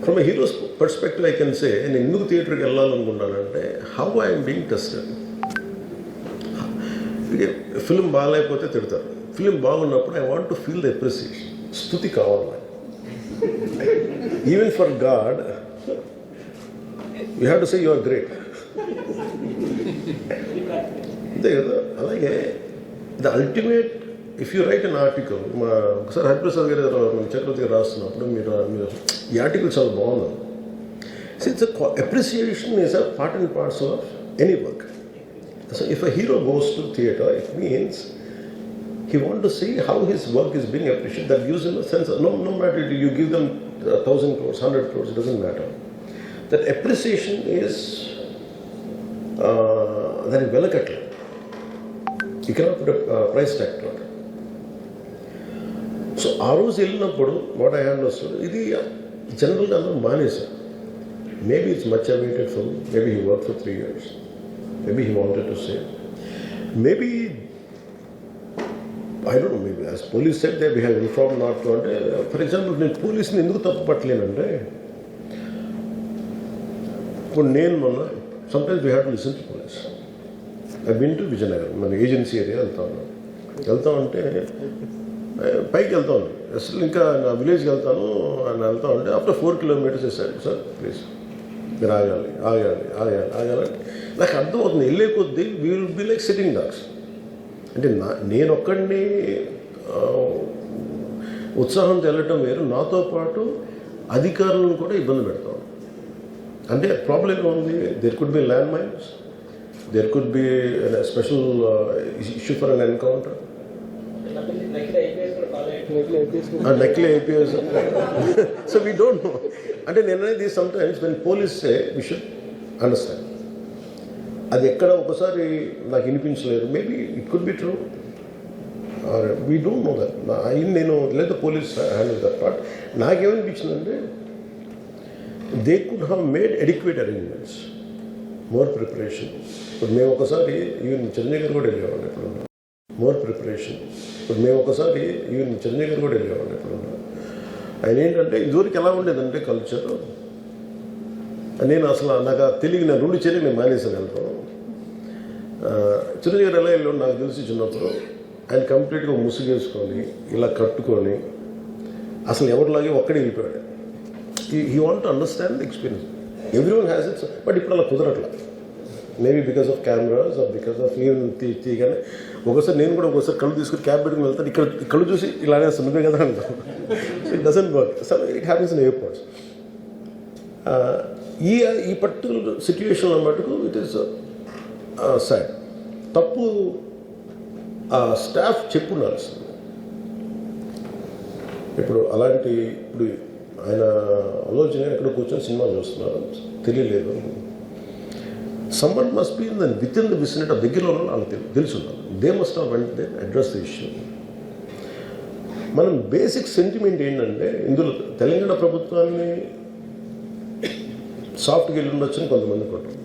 From a hero's perspective I can say నేను ఎందుకు థియేటర్కి వెళ్ళాలనుకుంటానంటే how I'm being tested. Film బాగాలేకపోతే తిడతారు, ఫిల్మ్ బాగున్నప్పుడు I want to feel the appreciation. స్తుతి కావాలి. Even for God you have to say you are great. అంతే కదా. అలాగే the ultimate if you write an article, ఒకసారి హరిప్రసాద్ గారు చక్రవర్తి గారు రాస్తున్నప్పుడు మీరు ఈ ఆర్టికల్ చాలా బాగుంది. It's appreciation is a part and parcel of any work. So if a hero goes to theatre, it means he wants to see how his work is being appreciated. That gives him a sense of, no matter you give them 1,000 crores, 100 crores, it doesn't matter. That appreciation is very delicate. You cannot put a price tag to it. So ఆ రోజు వెళ్ళినప్పుడు what I understood, ఇది జనరల్గా అందరూ మానేశారు. Maybe it's much awaited film, maybe he worked for 3 years. Maybe he wanted to say. Maybe, I don't know, maybe as police said that we have informed not to. For example, నేను పోలీస్ని ఎందుకు తప్పు పట్టలేనంటే, ఇప్పుడు నేను మొన్న sometimes we have to listen to police. I been to Vizianagaram, మన agency area వెళ్తామంటే పైకి వెళ్తా ఉంది. అసలు ఇంకా నా విలేజ్కి వెళ్తాను అని వెళ్తా ఉంటే ఆఫ్టర్ 4 kilometers వేసాడు, సార్ ప్లీజ్ మీరు ఆగాలి. నాకు అర్థమవుతుంది, వెళ్ళే కొద్దీ we will be like sitting dogs. అంటే నేను ఒక్కడిని ఉత్సాహంతో వెళ్ళటం వేరు, నాతో పాటు అధికారులను కూడా ఇబ్బంది పెడతాం. అంటే ప్రాబ్లం ఏమో ఉంది, there could be land mines, there could be special issue for an encounter. నకిలీ IPS. So we don't know. అంటే నేను అనేది sometimes when police say we should understand. అది ఎక్కడ ఒకసారి నాకు వినిపించలేదు. Maybe it could be true, we don't know that. నేను లేదా పోలీస్ హ్యాండిల్ దట్ పార్ట్. నాకేమనిపించిందంటే they could have made adequate arrangements, more preparation. ఇప్పుడు మేము ఒకసారి ఈవెన్ చిరంజీవి గారు కూడా వెళ్ళేవాళ్ళు ఎప్పుడున్నా, మోర్ ప్రిపరేషన్. ఇప్పుడు మేము ఒకసారి ఈవెన్ చిరంజీవి గారు కూడా వెళ్ళేవాళ్ళు ఎప్పుడున్నా. ఆయన ఏంటంటే ఇదివరకు ఎలా ఉండేదంటే కల్చర్, నేను అసలు నాకు తెలియదు, నేను 2 చేరి నేను మానేసాను వెళ్తాను. చిరంజీవి గారు ఎలా వెళ్ళాడు నాకు తెలిసి చిన్నప్పుడు, ఆయన కంప్లీట్గా ముసుగేసుకొని ఇలా కట్టుకొని అసలు ఎవరిలాగే ఒక్కడే వెళ్ళిపోయాడు. He want to understand the experience. Every one has its. But ఇప్పుడు అలా కుదరట్లా. Maybe because of cameras or because of even తీయగానే ఒకసారి నేను కూడా ఒకసారి కళ్ళు తీసుకుని క్యాబ్ పెట్టుకుని వెళ్తాను, ఇక్కడ కళ్ళు చూసి ఇలానే నువ్వే కదా అంటాను. It doesn't work. So it happens in airports. ఈ పర్టికులర్ సిచ్యువేషన్లో మటుకు ఇట్ ఈస్ సాడ్. తప్పు స్టాఫ్ చెప్పుండాల్సింది. ఇప్పుడు అలాంటి ఇప్పుడు ఆయన ఆలోచన ఎక్కడ కూర్చొని సినిమా చూస్తున్నారు తెలియలేదు. Summon must be with in the vicinity of దగ్గరలో ఉన్న వాళ్ళకి తెలుసున్నారు. They must have went they address the issue. మనం బేసిక్ సెంటిమెంట్ ఏంటంటే ఇందులో తెలంగాణ ప్రభుత్వాన్ని సాఫ్ట్గా వెళ్ళి ఉండొచ్చని కొంతమంది కొట్టారు.